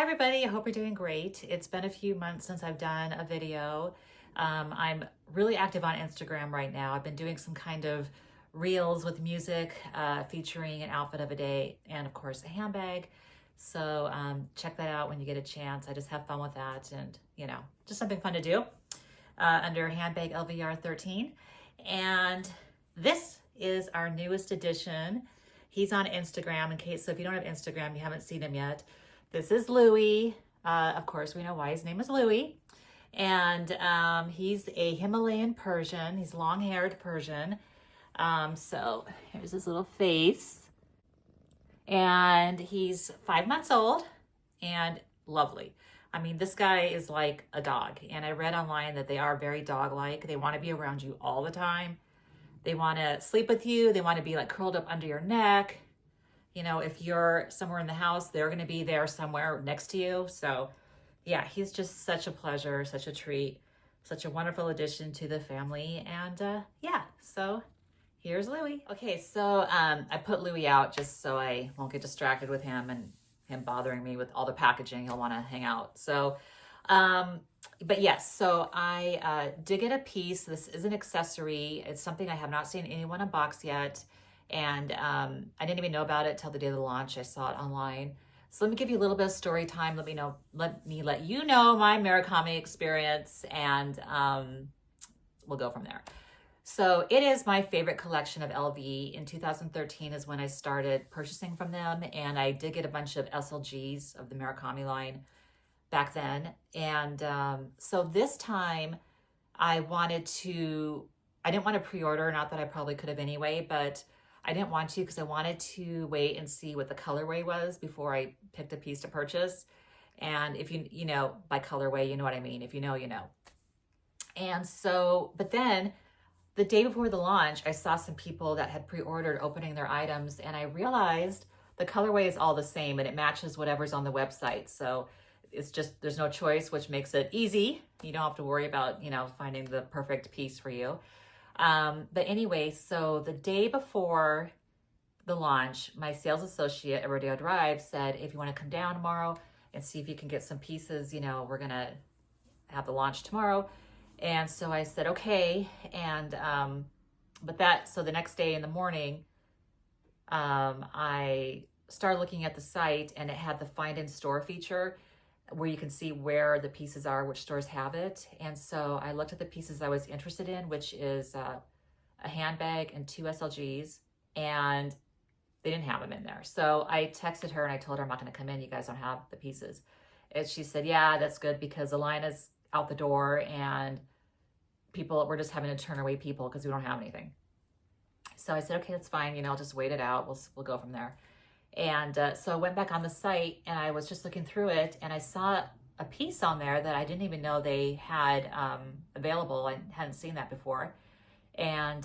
Hi everybody, I hope you're doing great. It's been a few months since I've done a video. I'm really active on Instagram right now. I've been doing some kind of reels with music featuring an outfit of a day and of course a handbag. So check that out when you get a chance. I just have fun with that and just something fun to do under handbag LVR 13. And this is our newest addition. He's on Instagram so if you don't have Instagram, you haven't seen him yet. This is Louie. Of course, we know why his name is Louie. And he's a Himalayan Persian. He's long-haired Persian. So here's his little face. And he's 5 months old and lovely. I mean, this guy is like a dog. And I read online that they are very dog-like. They want to be around you all the time. They want to sleep with you. They want to be like curled up under your neck. You know, if you're somewhere in the house, they're going to be there somewhere next to you. So yeah, he's just such a pleasure, such a treat, such a wonderful addition to the family. And yeah, so here's Louie. Okay, so I put Louie out just so I won't get distracted with him and him bothering me with all the packaging. He'll want to hang out. So, but yes, so I did get a piece. This is an accessory. It's something I have not seen anyone unbox yet. And I didn't even know about it till the day of the launch. I saw it online. So let me give you a little bit of story time. Let me let you know my Murakami experience, and we'll go from there. So it is my favorite collection of LV. In 2013 is when I started purchasing from them, and I did get a bunch of SLGs of the Murakami line back then. And so this time I didn't want to pre-order, not that I probably could have anyway, but I didn't want to because I wanted to wait and see what the colorway was before I picked a piece to purchase. And if you know, by colorway, you know what I mean. If you know, you know. And so, but then the day before the launch, I saw some people that had pre-ordered opening their items, and I realized the colorway is all the same and it matches whatever's on the website. So it's just, there's no choice, which makes it easy. You don't have to worry about, finding the perfect piece for you. But anyway, so the day before the launch, my sales associate at Rodeo Drive said, if you want to come down tomorrow and see if you can get some pieces, we're going to have the launch tomorrow. And so I said, okay. And, so the next day in the morning, I started looking at the site, and it had the find in store feature where you can see where the pieces are, which stores have it. And so I looked at the pieces I was interested in, which is a handbag and 2 SLGs, and they didn't have them in there. So I texted her and I told her I'm not going to come in. You guys don't have the pieces. And she said, yeah, that's good because the line is out the door and we're just having to turn away people because we don't have anything. So I said, okay, that's fine. I'll just wait it out. We'll go from there. And so I went back on the site and I was just looking through it, and I saw a piece on there that I didn't even know they had available. I hadn't seen that before. And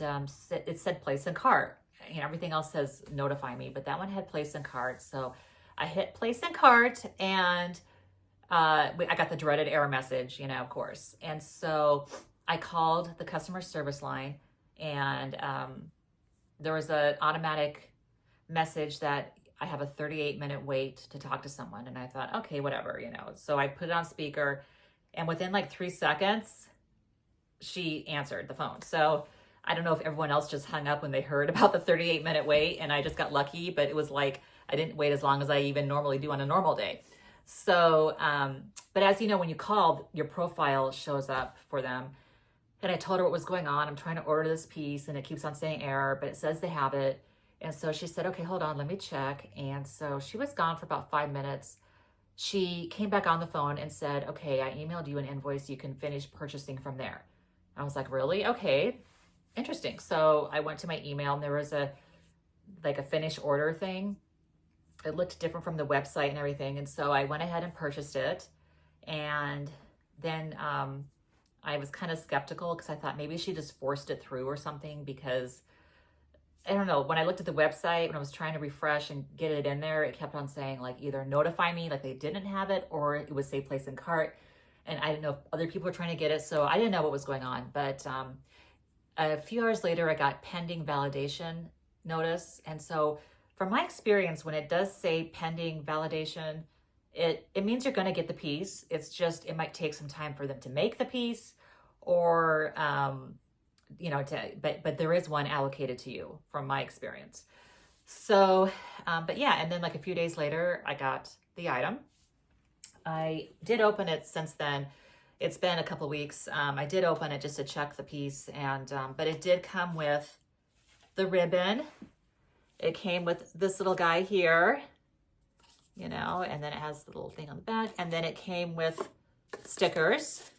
it said place in cart. Everything else says notify me, but that one had place in cart. So I hit place in cart, and I got the dreaded error message, of course. And so I called the customer service line, and there was an automatic message that I have a 38-minute wait to talk to someone. And I thought, okay, whatever, So I put it on speaker, and within like 3 seconds, she answered the phone. So I don't know if everyone else just hung up when they heard about the 38-minute wait, and I just got lucky, but it was like, I didn't wait as long as I even normally do on a normal day. So, but as you know, when you call, your profile shows up for them. And I told her what was going on. I'm trying to order this piece, and it keeps on saying error, but it says they have it. And so she said, okay, hold on, let me check. And so she was gone for about 5 minutes. She came back on the phone and said, okay, I emailed you an invoice. You can finish purchasing from there. I was like, really? Okay, interesting. So I went to my email, and there was a finish order thing. It looked different from the website and everything. And so I went ahead and purchased it. And then I was kind of skeptical because I thought maybe she just forced it through or something, because I don't know, when I looked at the website, when I was trying to refresh and get it in there, it kept on saying like either notify me, like they didn't have it, or it would say place in cart. And I didn't know if other people were trying to get it. So I didn't know what was going on. But a few hours later, I got pending validation notice. And so from my experience, when it does say pending validation, it means you're going to get the piece. It's just, it might take some time for them to make the piece, or, you know, but there is one allocated to you from my experience. So, but yeah, and then like a few days later, I got the item. I did open it since then. It's been a couple of weeks. I did open it just to check the piece, and but it did come with the ribbon. It came with this little guy here, you know, and then it has the little thing on the back, and then it came with stickers,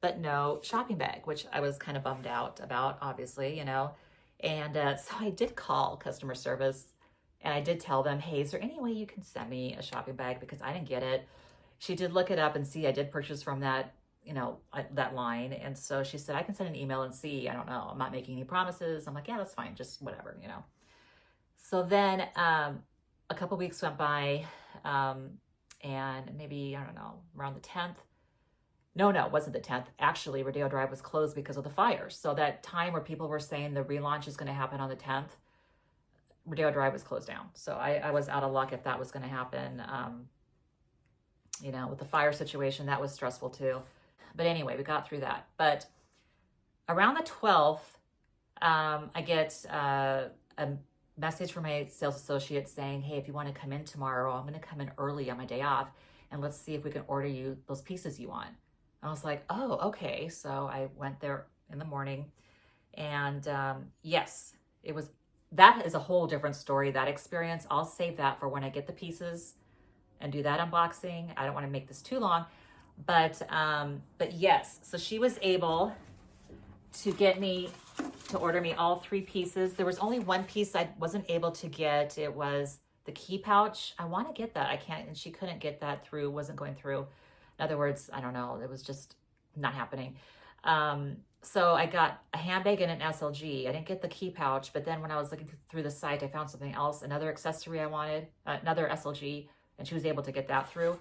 but no shopping bag, which I was kind of bummed out about, obviously, you know. And so I did call customer service, and I did tell them, hey, is there any way you can send me a shopping bag, because I didn't get it. She did look it up and see I did purchase from that, you know, that line. And so she said, I can send an email and see. I don't know. I'm not making any promises. I'm like, yeah, that's fine. Just whatever, you know. So then a couple weeks went by, and maybe, I don't know, around the 10th. No, it wasn't the 10th. Actually, Rodeo Drive was closed because of the fires. So that time where people were saying the relaunch is going to happen on the 10th, Rodeo Drive was closed down. So I was out of luck if that was going to happen. You know, with the fire situation, that was stressful too. But anyway, we got through that. But around the 12th, I get a message from my sales associate saying, hey, if you want to come in tomorrow, I'm going to come in early on my day off, and let's see if we can order you those pieces you want. And I was like, oh, okay. So I went there in the morning, and yes, that is a whole different story, that experience. I'll save that for when I get the pieces and do that unboxing. I don't want to make this too long, but yes, so she was able to get me to order me all 3 pieces. There was only one piece I wasn't able to get. It was the key pouch. I want to get that. I can't, and she couldn't get that through, wasn't going through. In other words, I don't know, it was just not happening. So I got a handbag and an SLG. I didn't get the key pouch, but then when I was looking through the site, I found something else, another accessory I wanted, another SLG, and she was able to get that through.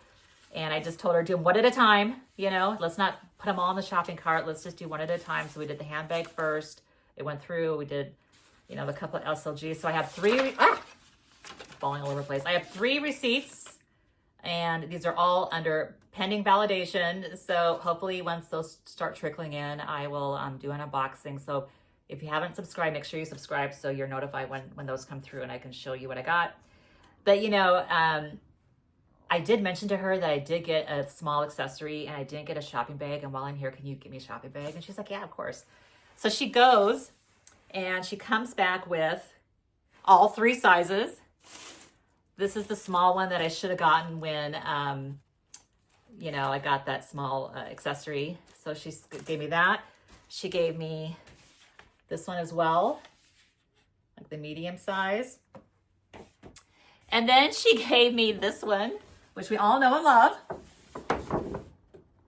And I just told her, do them one at a time, you know, let's not put them all in the shopping cart. Let's just do one at a time. So we did the handbag first. It went through. We did, you know, the couple of SLGs. So I have 3, falling all over the place. I have 3 receipts, and these are all under pending validation. So hopefully once those start trickling in, I will do an unboxing. So if you haven't subscribed, make sure you subscribe so you're notified when those come through, and I can show you what I got. But, you know, I did mention to her that I did get a small accessory and I didn't get a shopping bag. And while I'm here, can you give me a shopping bag? And she's like, yeah, of course. So she goes and she comes back with all 3 sizes. This is the small one that I should have gotten when, you know, I got that small accessory. So she gave me that. She gave me this one as well, like the medium size. And then she gave me this one, which we all know and love,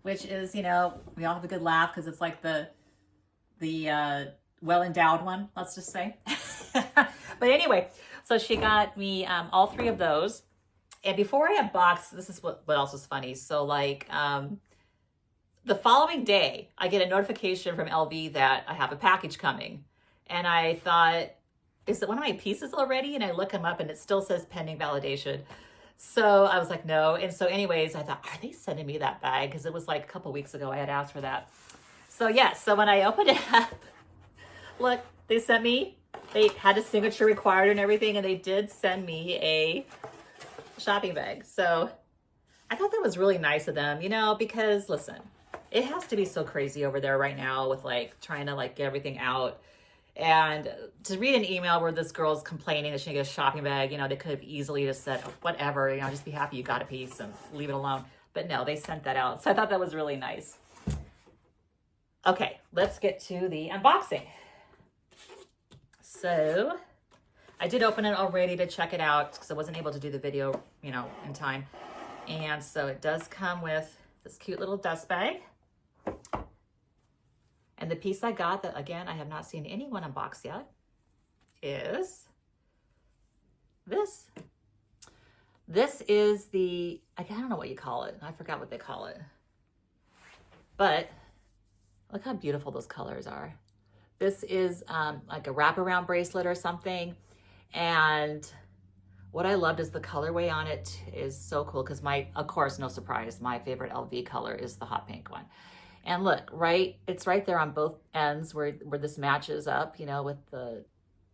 which is, you know, we all have a good laugh because it's like the well-endowed one, let's just say. But anyway, so she got me all 3 of those. And before I unbox, this is what else was funny. So like the following day, I get a notification from LV that I have a package coming. And I thought, is it one of my pieces already? And I look them up and it still says pending validation. So I was like, no. And so anyways, I thought, are they sending me that bag? Because it was like a couple weeks ago I had asked for that. So yeah, so when I opened it up, look, they sent me, they had a signature required and everything, and they did send me a shopping bag. So I thought that was really nice of them, you know, because listen, it has to be so crazy over there right now with like trying to like get everything out. And to read an email where this girl's complaining that she didn't get a shopping bag, you know, they could have easily just said, oh, whatever, you know, just be happy you got a piece and leave it alone. But no, they sent that out. So I thought that was really nice. Okay, let's get to the unboxing. So I did open it already to check it out because I wasn't able to do the video, you know, in time. And so it does come with this cute little dust bag. And the piece I got that, again, I have not seen anyone unbox yet, is this. This is the, I don't know what you call it. I forgot what they call it. But look how beautiful those colors are. This is like a wraparound bracelet or something. And What I loved is the colorway on it is so cool because of course, no surprise, my favorite LV color is the hot pink one. And look, it's right there on both ends where this matches up, you know, with the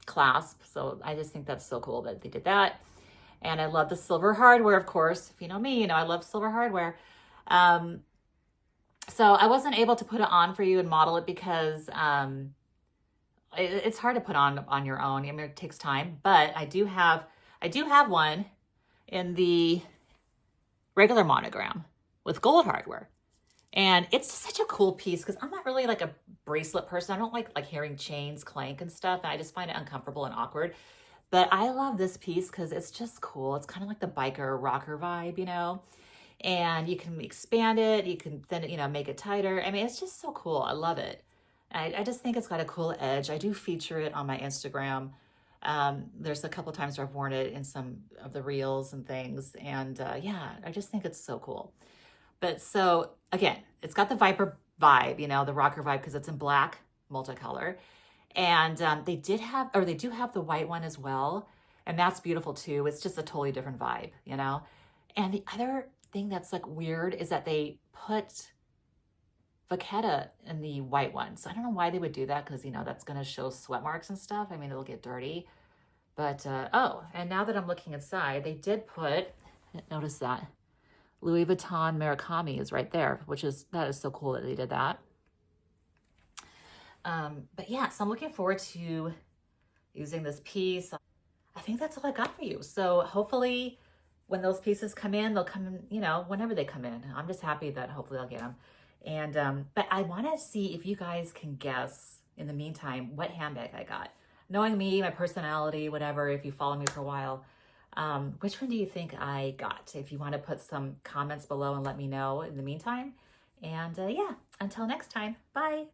clasp. So I just think that's so cool that they did that. And I love the silver hardware, of course. If you know me, you know I love silver hardware. So I wasn't able to put it on for you and model it because it's hard to put on your own. I mean, it takes time, but I do have one in the regular monogram with gold hardware. And it's such a cool piece because I'm not really like a bracelet person. I don't like hearing chains clank and stuff. And I just find it uncomfortable and awkward. But I love this piece because it's just cool. It's kind of like the biker rocker vibe, you know? And you can expand it. You can then, you know, make it tighter. I mean, it's just so cool. I love it. I just think it's got a cool edge. I do feature it on my Instagram. There's a couple times where I've worn it in some of the reels and things. And yeah, I just think it's so cool. But so again, it's got the Viper vibe, you know, the rocker vibe because it's in black, multicolor. And they do have the white one as well. And that's beautiful too. It's just a totally different vibe, you know? And the other thing that's like weird is that they put Vachetta in the white one. So I don't know why they would do that because, you know, that's going to show sweat marks and stuff. I mean, it'll get dirty. But, oh, and now that I'm looking inside, they did put, notice that, Louis Vuitton Murakami is right there, that is so cool that they did that. But yeah, so I'm looking forward to using this piece. I think that's all I got for you. So hopefully when those pieces come in, they'll come in, you know, whenever they come in. I'm just happy that hopefully I'll get them. And, but I want to see if you guys can guess in the meantime, what handbag I got. Knowing me, my personality, whatever, if you follow me for a while, which one do you think I got? If you want to put some comments below and let me know in the meantime. And yeah, until next time, bye.